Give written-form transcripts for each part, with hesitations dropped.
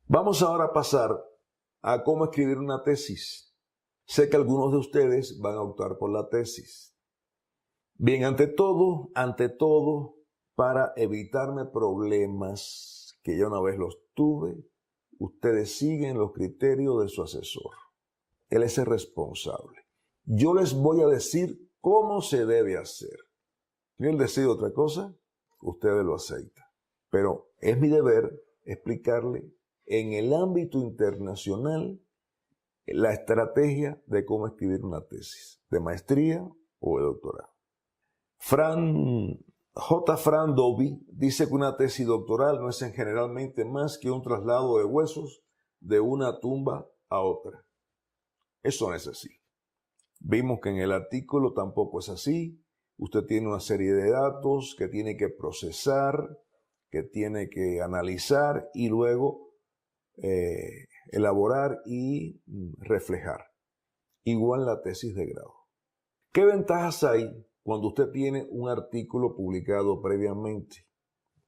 Vamos ahora a pasar a cómo escribir una tesis. Sé que algunos de ustedes van a optar por la tesis. Bien, ante todo, para evitarme problemas que ya una vez los tuve, ustedes siguen los criterios de su asesor. Él es el responsable. Yo les voy a decir cómo se debe hacer. Si él decide otra cosa, ustedes lo aceitan. Pero es mi deber explicarle en el ámbito internacional la estrategia de cómo escribir una tesis de maestría o de doctorado. J. Fran Dobby dice que una tesis doctoral no es generalmente más que un traslado de huesos de una tumba a otra. Eso no es así. Vimos que en el artículo tampoco es así. Usted tiene una serie de datos que tiene que procesar, que tiene que analizar y luego elaborar y reflejar. Igual la tesis de grado. ¿Qué ventajas hay cuando usted tiene un artículo publicado previamente?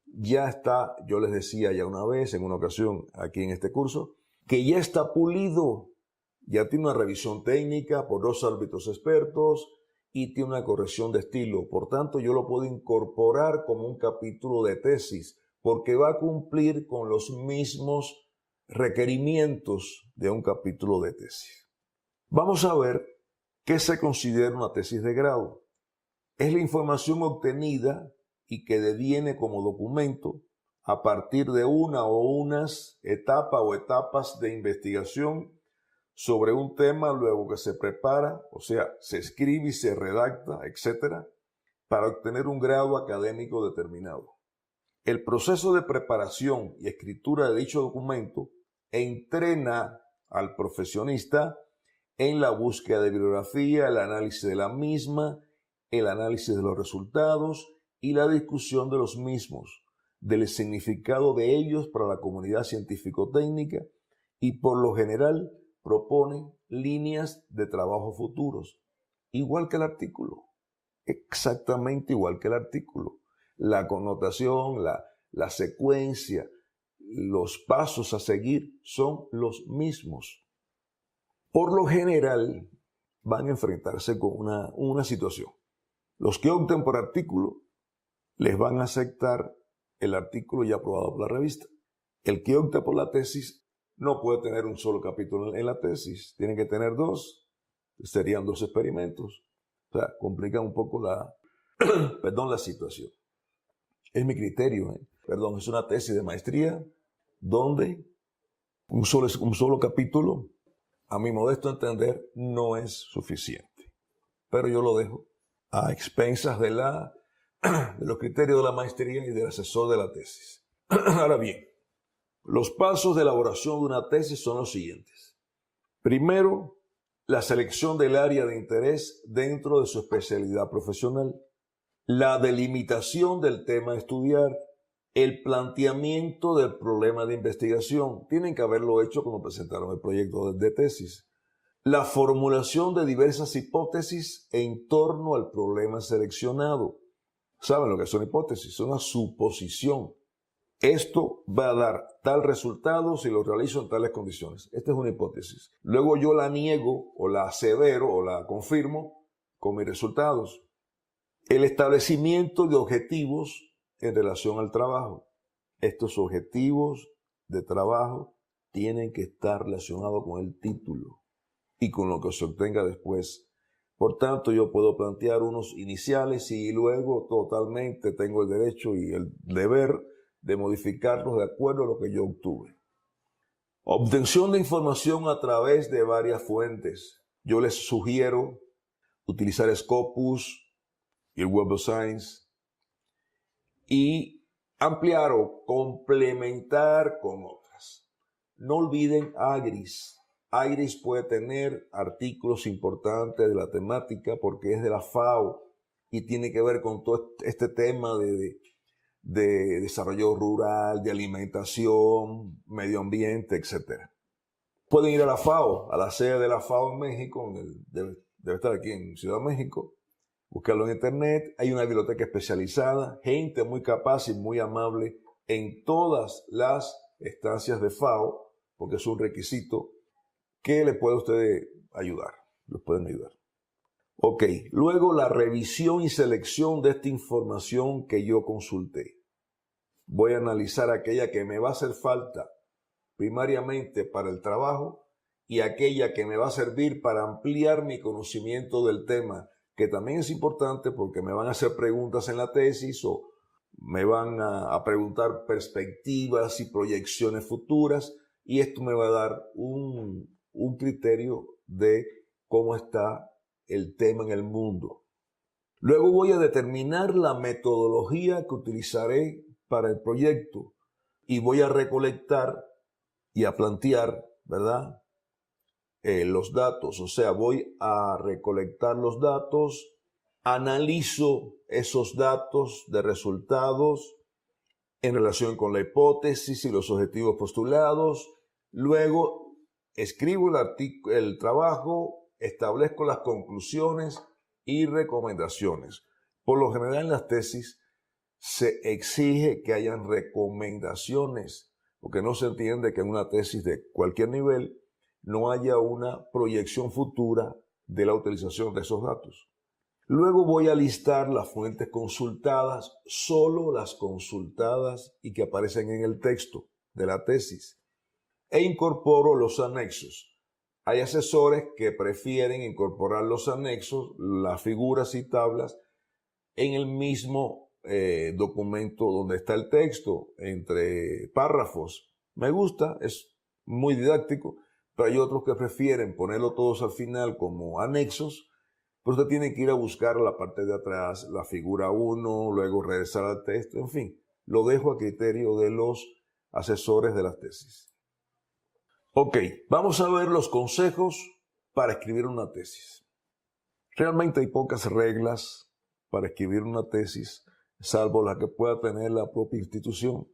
Ya está, yo les decía ya una vez, en una ocasión aquí en este curso, que ya está pulido, ya tiene una revisión técnica por 2 árbitros expertos y tiene una corrección de estilo. Por tanto, yo lo puedo incorporar como un capítulo de tesis porque va a cumplir con los mismos requerimientos de un capítulo de tesis. Vamos a ver qué se considera una tesis de grado. Es la información obtenida y que deviene como documento a partir de una o unas etapas de investigación sobre un tema, luego que se prepara, o sea, se escribe y se redacta, etc., para obtener un grado académico determinado. El proceso de preparación y escritura de dicho documento entrena al profesionista en la búsqueda de bibliografía, el análisis de la misma, el análisis de los resultados y la discusión de los mismos, del significado de ellos para la comunidad científico-técnica y por lo general propone líneas de trabajo futuros, igual que el artículo, exactamente igual que el artículo. La connotación, la secuencia, los pasos a seguir son los mismos. Por lo general van a enfrentarse con una situación. Los que opten por artículo les van a aceptar el artículo ya aprobado por la revista. El que opte por la tesis no puede tener un solo capítulo en la tesis, tiene que tener 2, serían 2 experimentos. O sea, complica un poco la situación. Es mi criterio, es una tesis de maestría donde un solo capítulo, a mi modesto entender, no es suficiente. Pero yo lo dejo a expensas de los criterios de la maestría y del asesor de la tesis. Ahora bien, los pasos de elaboración de una tesis son los siguientes. Primero, la selección del área de interés dentro de su especialidad profesional, la delimitación del tema a estudiar, el planteamiento del problema de investigación. Tienen que haberlo hecho cuando presentaron el proyecto de tesis. La formulación de diversas hipótesis en torno al problema seleccionado. ¿Saben lo que son hipótesis? Es una suposición. Esto va a dar tal resultado si lo realizo en tales condiciones. Esta es una hipótesis. Luego yo la niego o la asevero o la confirmo con mis resultados. El establecimiento de objetivos en relación al trabajo. Estos objetivos de trabajo tienen que estar relacionados con el título y con lo que se obtenga después. Por tanto, yo puedo plantear unos iniciales y luego totalmente tengo el derecho y el deber de modificarlos de acuerdo a lo que yo obtuve. Obtención de información a través de varias fuentes. Yo les sugiero utilizar Scopus y el Web of Science y ampliar o complementar con otras. No olviden AGRIS. AGRIS puede tener artículos importantes de la temática porque es de la FAO y tiene que ver con todo este tema de desarrollo rural, de alimentación, medio ambiente, etc. Pueden ir a la FAO, a la sede de la FAO en México, debe estar aquí en Ciudad de México, buscarlo en internet. Hay una biblioteca especializada, gente muy capaz y muy amable en todas las estancias de FAO porque es un requisito que le puede a usted ayudar. Les pueden ayudar. Ok, luego la revisión y selección de esta información que yo consulté. Voy a analizar aquella que me va a hacer falta primariamente para el trabajo y aquella que me va a servir para ampliar mi conocimiento del tema, que también es importante porque me van a hacer preguntas en la tesis o me van a preguntar perspectivas y proyecciones futuras, y esto me va a dar un criterio de cómo está el tema en el mundo. Luego voy a determinar la metodología que utilizaré para el proyecto y voy a recolectar y a plantear, ¿verdad? Los datos, o sea, voy a recolectar los datos, analizo esos datos de resultados en relación con la hipótesis y los objetivos postulados, luego escribo el trabajo, establezco las conclusiones y recomendaciones. Por lo general en las tesis se exige que hayan recomendaciones, porque no se entiende que en una tesis de cualquier nivel no haya una proyección futura de la utilización de esos datos. Luego voy a listar las fuentes consultadas, solo las consultadas y que aparecen en el texto de la tesis, e incorporo los anexos. Hay asesores que prefieren incorporar los anexos, las figuras y tablas, en el mismo documento donde está el texto, entre párrafos. Me gusta, es muy didáctico, pero hay otros que prefieren ponerlo todos al final como anexos. Pero usted tiene que ir a buscar la parte de atrás, la figura 1, luego regresar al texto, en fin. Lo dejo a criterio de los asesores de la tesis. Ok, vamos a ver los consejos para escribir una tesis. Realmente hay pocas reglas para escribir una tesis, salvo la que pueda tener la propia institución.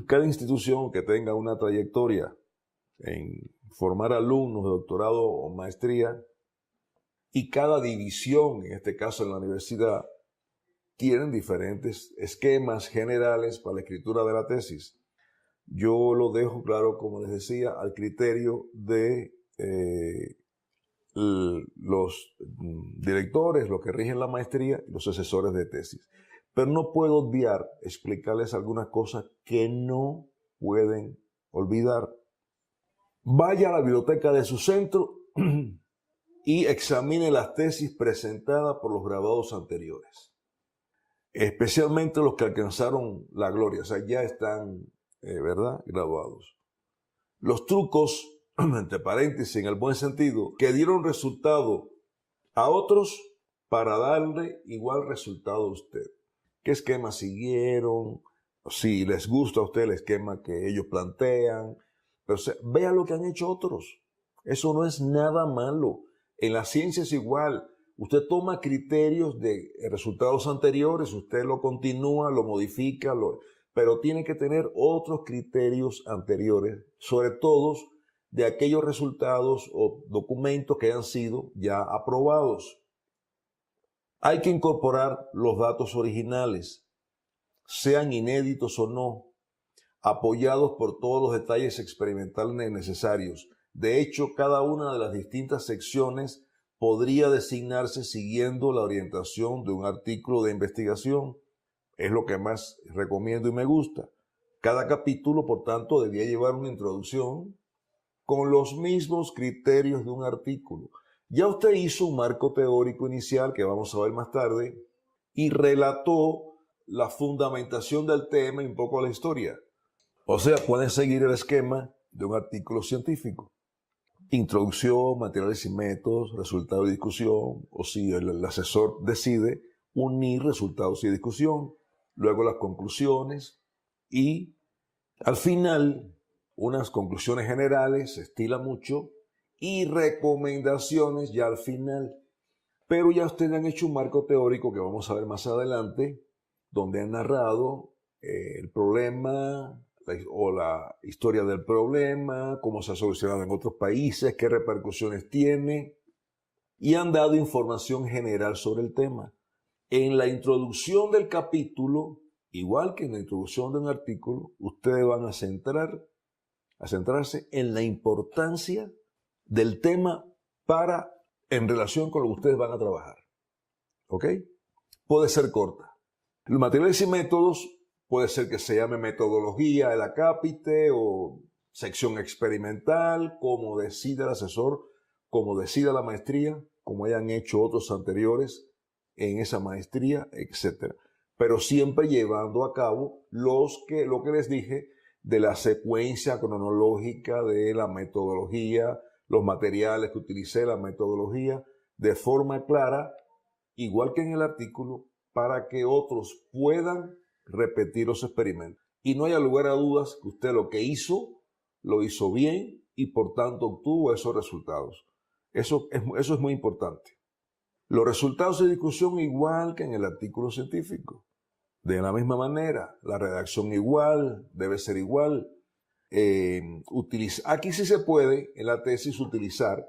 Cada institución que tenga una trayectoria en formar alumnos de doctorado o maestría, y cada división, en este caso en la universidad, tienen diferentes esquemas generales para la escritura de la tesis. Yo lo dejo claro, como les decía, al criterio de los directores, los que rigen la maestría y los asesores de tesis. Pero no puedo obviar explicarles algunas cosas que no pueden olvidar. Vaya a la biblioteca de su centro y examine las tesis presentadas por los graduados anteriores, especialmente los que alcanzaron la gloria, o sea, ya están, ¿verdad?, graduados. Los trucos, entre paréntesis, en el buen sentido, que dieron resultado a otros para darle igual resultado a usted. ¿Qué esquema siguieron? Si les gusta a usted el esquema que ellos plantean, pero vea lo que han hecho otros. Eso no es nada malo. En la ciencia es igual. Usted toma criterios de resultados anteriores, usted lo continúa, lo modifica, pero tiene que tener otros criterios anteriores, sobre todo de aquellos resultados o documentos que han sido ya aprobados. Hay que incorporar los datos originales, sean inéditos o no, apoyados por todos los detalles experimentales necesarios. De hecho, cada una de las distintas secciones podría designarse siguiendo la orientación de un artículo de investigación. Es lo que más recomiendo y me gusta. Cada capítulo, por tanto, debía llevar una introducción con los mismos criterios de un artículo. Ya usted hizo un marco teórico inicial, que vamos a ver más tarde, y relató la fundamentación del tema y un poco la historia. O sea, pueden seguir el esquema de un artículo científico. Introducción, materiales y métodos, resultados y discusión, o si el asesor decide unir resultados y discusión, luego las conclusiones y al final unas conclusiones generales, se estila mucho, y recomendaciones ya al final. Pero ya ustedes han hecho un marco teórico que vamos a ver más adelante, donde han narrado el problema, o la historia del problema, cómo se ha solucionado en otros países, qué repercusiones tiene, y han dado información general sobre el tema. En la introducción del capítulo, igual que en la introducción de un artículo, ustedes van a centrar a centrarse en la importancia del tema en relación con lo que ustedes van a trabajar. ¿Ok? Puede ser corta. Los materiales y métodos puede ser que se llame metodología del acápite o sección experimental, como decida el asesor, como decida la maestría, como hayan hecho otros anteriores en esa maestría, etc. Pero siempre llevando a cabo lo que les dije de la secuencia cronológica de la metodología, los materiales que utilicé, la metodología, de forma clara, igual que en el artículo, para que otros puedan repetir los experimentos. Y no haya lugar a dudas que usted lo que hizo, lo hizo bien y por tanto obtuvo esos resultados. Eso es muy importante. Los resultados de discusión igual que en el artículo científico. De la misma manera, la redacción igual, debe ser igual. Aquí sí se puede en la tesis utilizar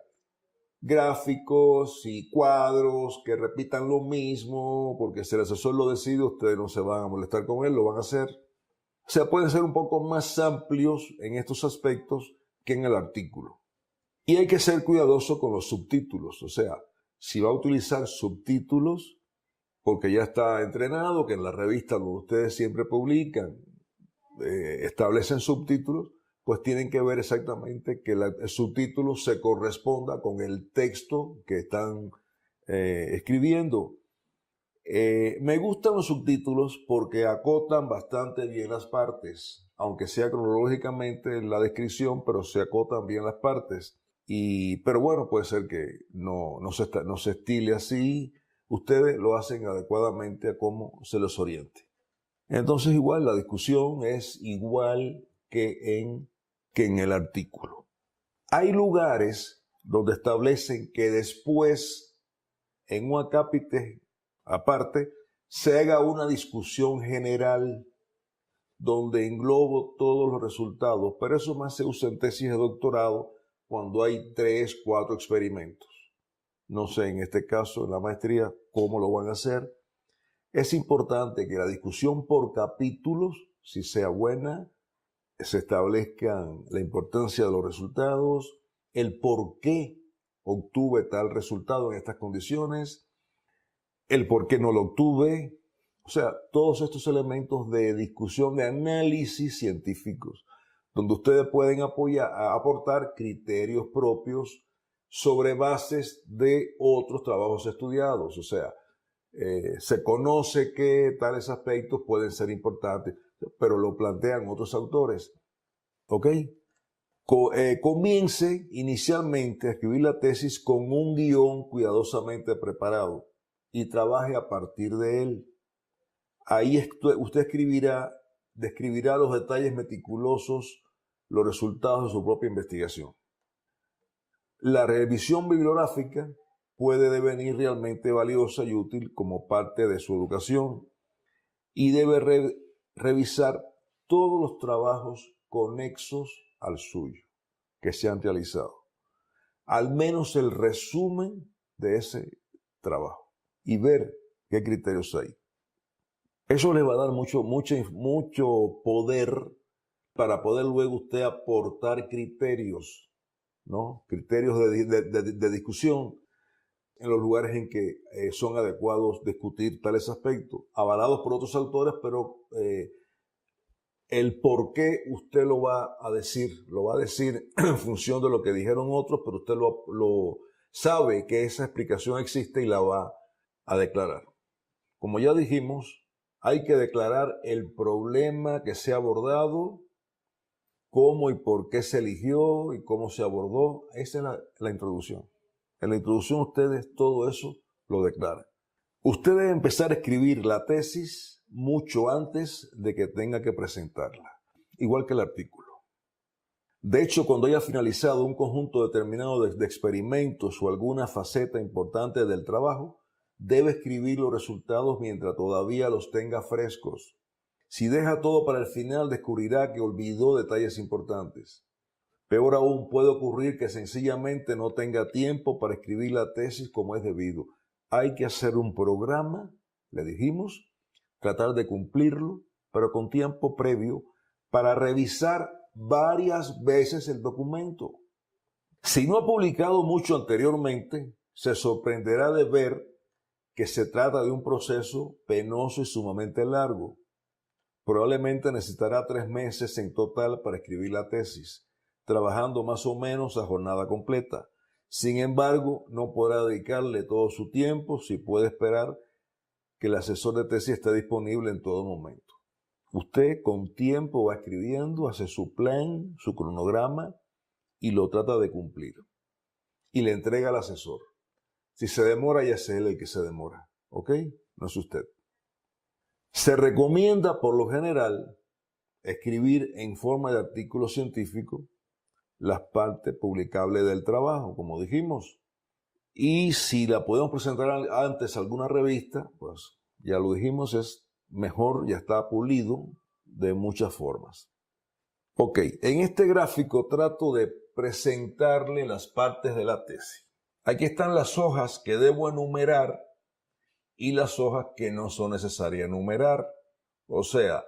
gráficos y cuadros que repitan lo mismo, porque si el asesor lo decide, ustedes no se van a molestar con él, lo van a hacer. O sea, pueden ser un poco más amplios en estos aspectos que en el artículo. Y hay que ser cuidadoso con los subtítulos, o sea, si va a utilizar subtítulos, porque ya está entrenado, que en la revista donde ustedes siempre publican, establecen subtítulos, pues tienen que ver exactamente que el subtítulo se corresponda con el texto que están escribiendo. Me gustan los subtítulos porque acotan bastante bien las partes, aunque sea cronológicamente la descripción, pero se acotan bien las partes. Pero bueno, puede ser que no se estile así. Ustedes lo hacen adecuadamente a cómo se les oriente. Entonces igual la discusión es igual que en el artículo. Hay lugares donde establecen que después, en un acápite aparte, se haga una discusión general donde englobo todos los resultados, pero eso más se usa en tesis de doctorado cuando hay 3, 4 experimentos. No sé, en este caso, en la maestría, cómo lo van a hacer. Es importante que la discusión por capítulos, si sea buena, se establezcan la importancia de los resultados, el por qué obtuve tal resultado en estas condiciones, el por qué no lo obtuve. O sea, todos estos elementos de discusión, de análisis científicos, donde ustedes pueden aportar criterios propios sobre bases de otros trabajos estudiados. O sea, se conoce que tales aspectos pueden ser importantes, pero lo plantean otros autores. ¿Ok? Comience inicialmente a escribir la tesis con un guión cuidadosamente preparado y trabaje a partir de él. Ahí usted describirá los detalles meticulosos, los resultados de su propia investigación. La revisión bibliográfica puede devenir realmente valiosa y útil como parte de su educación y debe revisar todos los trabajos conexos al suyo que se han realizado, al menos el resumen de ese trabajo y ver qué criterios hay. Eso le va a dar mucho poder para poder luego usted aportar criterios, ¿no? Criterios de discusión en los lugares en que son adecuados discutir tales aspectos, avalados por otros autores, pero el por qué usted lo va a decir en función de lo que dijeron otros, pero usted lo sabe que esa explicación existe y la va a declarar. Como ya dijimos, hay que declarar el problema que se ha abordado, cómo y por qué se eligió y cómo se abordó. Esa es la introducción. En la introducción ustedes todo eso lo declaran. Usted debe empezar a escribir la tesis mucho antes de que tenga que presentarla, igual que el artículo. De hecho, cuando haya finalizado un conjunto determinado de experimentos o alguna faceta importante del trabajo, debe escribir los resultados mientras todavía los tenga frescos. Si deja todo para el final, descubrirá que olvidó detalles importantes. Peor aún, puede ocurrir que sencillamente no tenga tiempo para escribir la tesis como es debido. Hay que hacer un programa, le dijimos, tratar de cumplirlo, pero con tiempo previo para revisar varias veces el documento. Si no ha publicado mucho anteriormente, se sorprenderá de ver que se trata de un proceso penoso y sumamente largo. Probablemente necesitará 3 meses en total para escribir la tesis, trabajando más o menos a jornada completa. Sin embargo, no podrá dedicarle todo su tiempo si puede esperar que el asesor de tesis esté disponible en todo momento. Usted con tiempo va escribiendo, hace su plan, su cronograma y lo trata de cumplir. Y le entrega al asesor. Si se demora, ya es él el que se demora. ¿Ok? No es usted. Se recomienda, por lo general, escribir en forma de artículo científico las partes publicables del trabajo, como dijimos. Y si la podemos presentar antes a alguna revista, pues ya lo dijimos, es mejor, ya está pulido de muchas formas. Ok, en este gráfico trato de presentarle las partes de la tesis. Aquí están las hojas que debo enumerar y las hojas que no son necesarias enumerar. O sea,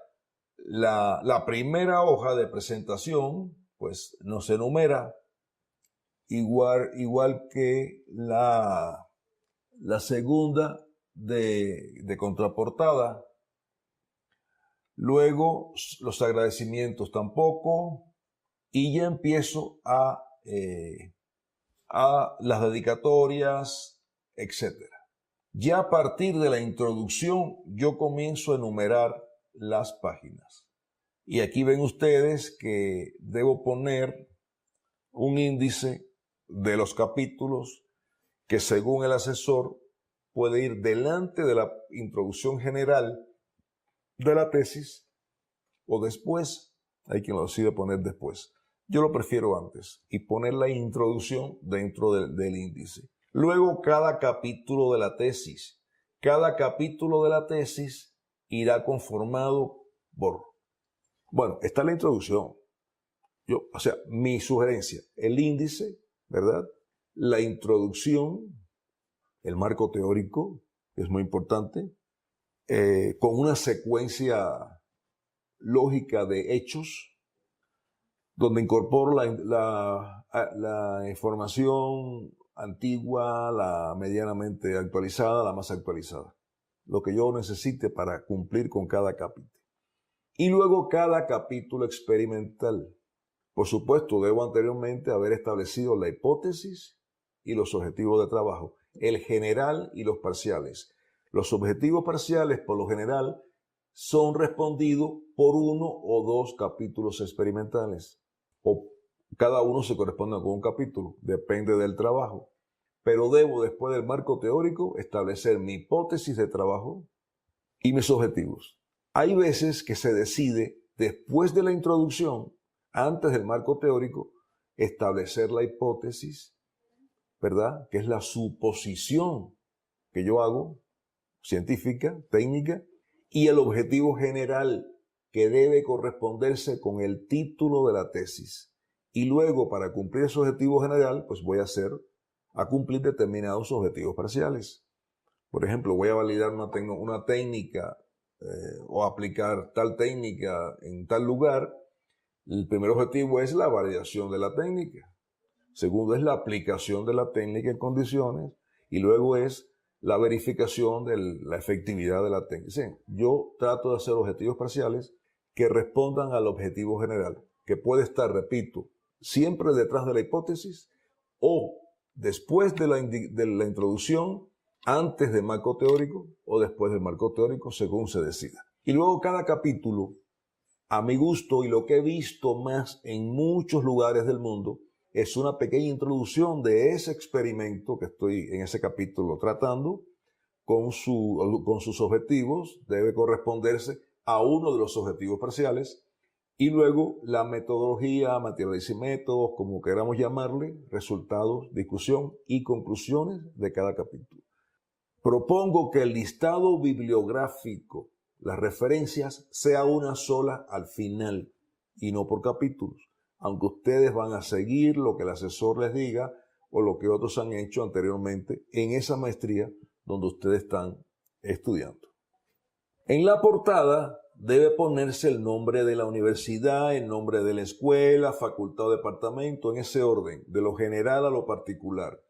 la primera hoja de presentación, pues no se enumera, igual que la segunda de contraportada. Luego los agradecimientos tampoco, y ya empiezo a las dedicatorias, etc. Ya a partir de la introducción yo comienzo a enumerar las páginas. Y aquí ven ustedes que debo poner un índice de los capítulos que según el asesor puede ir delante de la introducción general de la tesis o después. Hay quien lo decide poner después. Yo lo prefiero antes y poner la introducción dentro del índice. Luego cada capítulo de la tesis. Cada capítulo de la tesis irá conformado por... Bueno, está la introducción. O sea, mi sugerencia, el índice, ¿verdad? La introducción, el marco teórico, que es muy importante, con una secuencia lógica de hechos, donde incorporo la información antigua, la medianamente actualizada, la más actualizada. Lo que yo necesite para cumplir con cada capítulo. Y luego cada capítulo experimental. Por supuesto, debo anteriormente haber establecido la hipótesis y los objetivos de trabajo, el general y los parciales. Los objetivos parciales, por lo general, son respondidos por 1 o 2 capítulos experimentales. O cada uno se corresponde con un capítulo, depende del trabajo. Pero debo, después del marco teórico, establecer mi hipótesis de trabajo y mis objetivos. Hay veces que se decide, después de la introducción, antes del marco teórico, establecer la hipótesis, ¿verdad? Que es la suposición que yo hago, científica, técnica, y el objetivo general que debe corresponderse con el título de la tesis. Y luego, para cumplir ese objetivo general, pues voy a cumplir determinados objetivos parciales. Por ejemplo, voy a validar una técnica o aplicar tal técnica en tal lugar. El primer objetivo es la validación de la técnica. Segundo es la aplicación de la técnica en condiciones. Y luego es la verificación de la efectividad de la técnica. Sí, yo trato de hacer objetivos parciales que respondan al objetivo general, que puede estar, repito, siempre detrás de la hipótesis o después de la introducción, antes del marco teórico o después del marco teórico, según se decida. Y luego cada capítulo, a mi gusto y lo que he visto más en muchos lugares del mundo, es una pequeña introducción de ese experimento que estoy en ese capítulo tratando, con sus objetivos, debe corresponderse a uno de los objetivos parciales, y luego la metodología, materiales y métodos, como queramos llamarle, resultados, discusión y conclusiones de cada capítulo. Propongo que el listado bibliográfico, las referencias, sea una sola al final y no por capítulos, aunque ustedes van a seguir lo que el asesor les diga o lo que otros han hecho anteriormente en esa maestría donde ustedes están estudiando. En la portada debe ponerse el nombre de la universidad, el nombre de la escuela, facultad o departamento, en ese orden, de lo general a lo particular.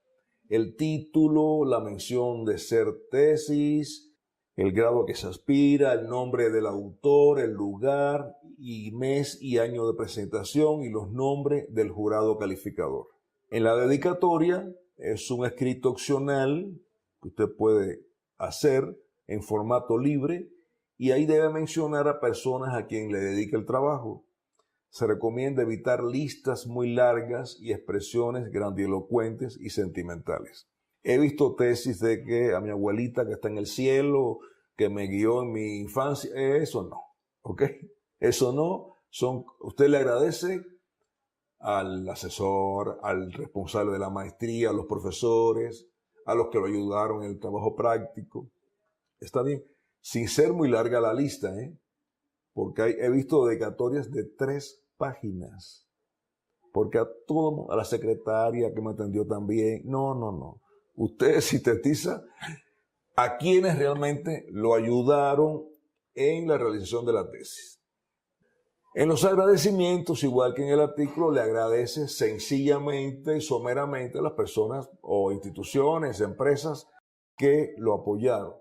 El título, la mención de ser tesis, el grado a que se aspira, el nombre del autor, el lugar y mes y año de presentación y los nombres del jurado calificador. En la dedicatoria es un escrito opcional que usted puede hacer en formato libre y ahí debe mencionar a personas a quien le dedica el trabajo. Se recomienda evitar listas muy largas y expresiones grandilocuentes y sentimentales. He visto tesis de que a mi abuelita que está en el cielo, que me guió en mi infancia, eso no, ¿ok? Eso no, usted le agradece al asesor, al responsable de la maestría, a los profesores, a los que lo ayudaron en el trabajo práctico. Está bien, sin ser muy larga la lista, porque he visto dedicatorias de 3 páginas. Porque a la secretaria que me atendió también, no. Usted sintetiza a quienes realmente lo ayudaron en la realización de la tesis. En los agradecimientos, igual que en el artículo, le agradece sencillamente y someramente a las personas o instituciones, empresas que lo apoyaron.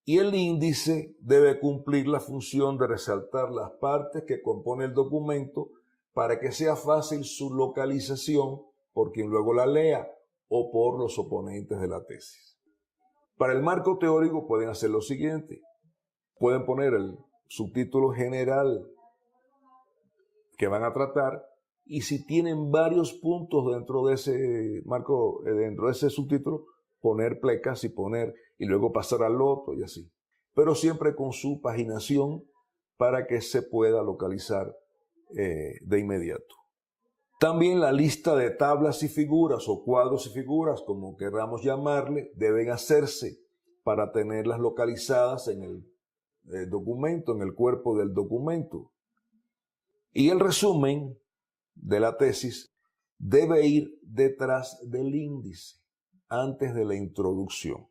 Y el índice debe cumplir la función de resaltar las partes que componen el documento para que sea fácil su localización por quien luego la lea o por los oponentes de la tesis. Para el marco teórico pueden hacer lo siguiente. Pueden poner el subtítulo general que van a tratar y si tienen varios puntos dentro de ese marco, dentro de ese subtítulo, poner plecas y luego pasar al otro y así. Pero siempre con su paginación para que se pueda localizar de inmediato. También la lista de tablas y figuras o cuadros y figuras, como queramos llamarle, deben hacerse para tenerlas localizadas en el documento, en el cuerpo del documento. Y el resumen de la tesis debe ir detrás del índice, antes de la introducción.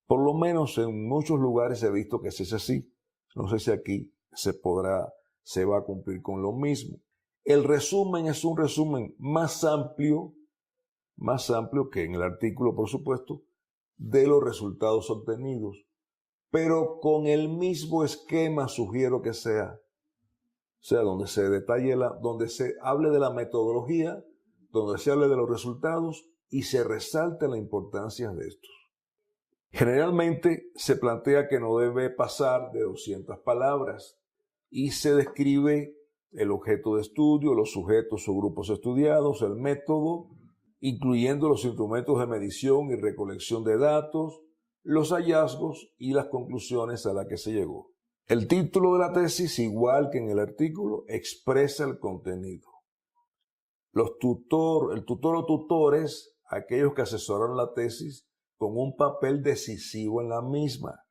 Por lo menos en muchos lugares he visto que es así. No sé si aquí se va a cumplir con lo mismo. El resumen es un resumen más amplio que en el artículo, por supuesto, de los resultados obtenidos, pero con el mismo esquema sugiero que sea. O sea, donde se detalle, donde se hable de la metodología, donde se hable de los resultados y se resalte la importancia de estos. Generalmente se plantea que no debe pasar de 200 palabras y se describe el objeto de estudio, los sujetos o grupos estudiados, el método, incluyendo los instrumentos de medición y recolección de datos, los hallazgos y las conclusiones a las que se llegó. El título de la tesis, igual que en el artículo, expresa el contenido. El tutor o tutores, aquellos que asesoraron la tesis, con un papel decisivo en la misma.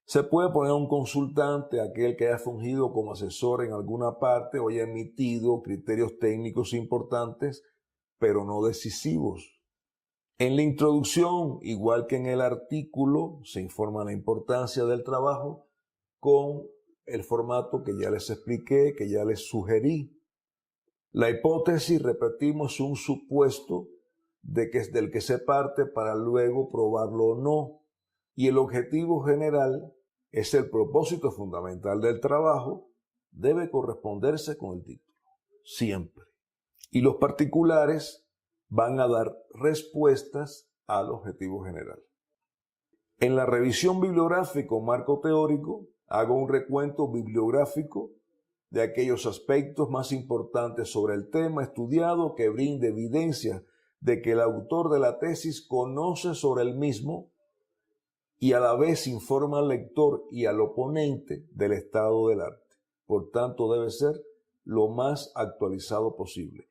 Se puede poner un consultante, aquel que haya fungido como asesor en alguna parte o haya emitido criterios técnicos importantes, pero no decisivos. En la introducción, igual que en el artículo, se informa la importancia del trabajo con el formato que ya les expliqué, que ya les sugerí. La hipótesis, repetimos, es un supuesto del que se parte para luego probarlo o no. Y el objetivo general es el propósito fundamental del trabajo, debe corresponderse con el título, siempre. Y los particulares van a dar respuestas al objetivo general. En la revisión bibliográfica o marco teórico, hago un recuento bibliográfico de aquellos aspectos más importantes sobre el tema estudiado que brinde evidencia de que el autor de la tesis conoce sobre el mismo y a la vez informa al lector y al oponente del estado del arte. Por tanto, debe ser lo más actualizado posible.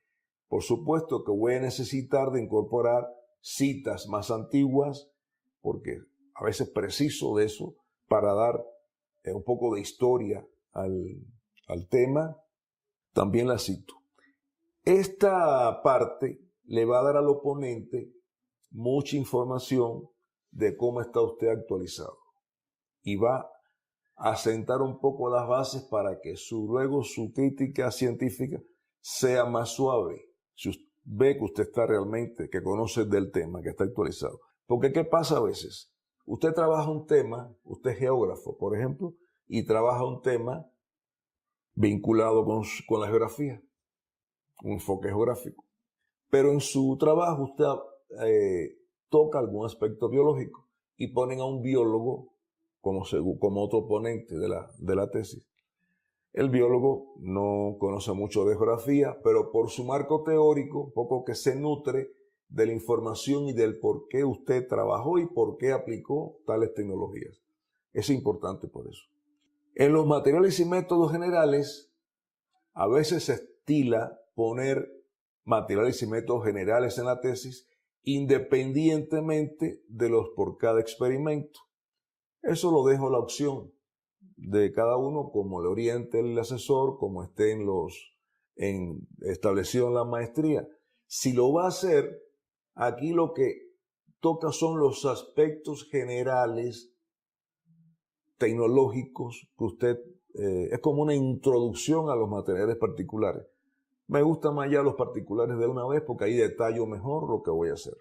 Por supuesto que voy a necesitar de incorporar citas más antiguas, porque a veces preciso de eso para dar un poco de historia al tema. También la cito. Esta parte le va a dar al oponente mucha información de cómo está usted actualizado y va asentar un poco las bases para que luego su crítica científica sea más suave. Si usted ve que usted está realmente, que conoce del tema, que está actualizado. Porque ¿qué pasa a veces? Usted trabaja un tema, usted es geógrafo, por ejemplo, y trabaja un tema vinculado con la geografía, un enfoque geográfico. Pero en su trabajo usted toca algún aspecto biológico y ponen a un biólogo como otro ponente de la tesis. El biólogo no conoce mucho de geografía, pero por su marco teórico, poco que se nutre de la información y del por qué usted trabajó y por qué aplicó tales tecnologías. Es importante por eso. En los materiales y métodos generales, a veces se estila poner materiales y métodos generales en la tesis independientemente de los por cada experimento. Eso lo dejo a la opción de cada uno, como le oriente el asesor, como esté establecido en la maestría. Si lo va a hacer, aquí lo que toca son los aspectos generales tecnológicos que usted, es como una introducción a los materiales particulares. Me gustan más ya los particulares de una vez porque ahí detallo mejor lo que voy a hacer.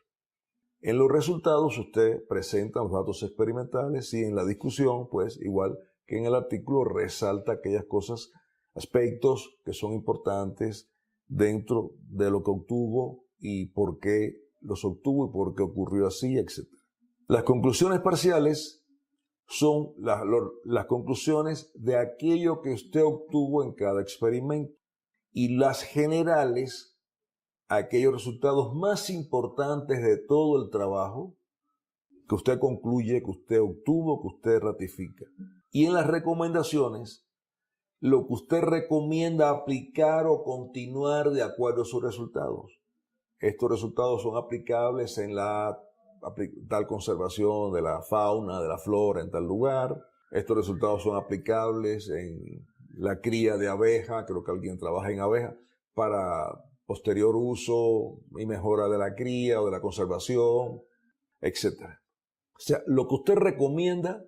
En los resultados usted presenta los datos experimentales y en la discusión, pues igual que en el artículo, resalta aquellas cosas, aspectos que son importantes dentro de lo que obtuvo y por qué los obtuvo y por qué ocurrió así, etc. Las conclusiones parciales son las conclusiones de aquello que usted obtuvo en cada experimento y las generales, aquellos resultados más importantes de todo el trabajo que usted concluye, que usted obtuvo, que usted ratifica. Y en las recomendaciones, lo que usted recomienda aplicar o continuar de acuerdo a sus resultados. Estos resultados son aplicables en la tal conservación de la fauna, de la flora en tal lugar. Estos resultados son aplicables en la cría de abeja, creo que alguien trabaja en abeja, para posterior uso y mejora de la cría o de la conservación, etc. O sea, lo que usted recomienda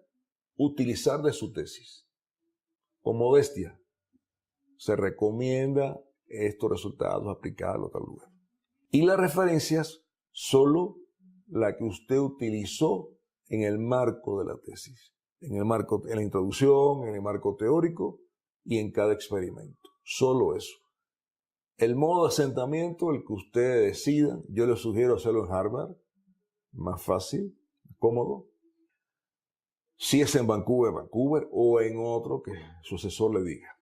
utilizar de su tesis. Con modestia, se recomienda estos resultados aplicarlos a tal lugar. Y las referencias, solo la que usted utilizó en el marco de la tesis. En la introducción, en el marco teórico y en cada experimento. Solo eso. El modo de asentamiento, el que usted decida, yo le sugiero hacerlo en Harvard, más fácil, cómodo. Si es en Vancouver, o en otro que su asesor le diga.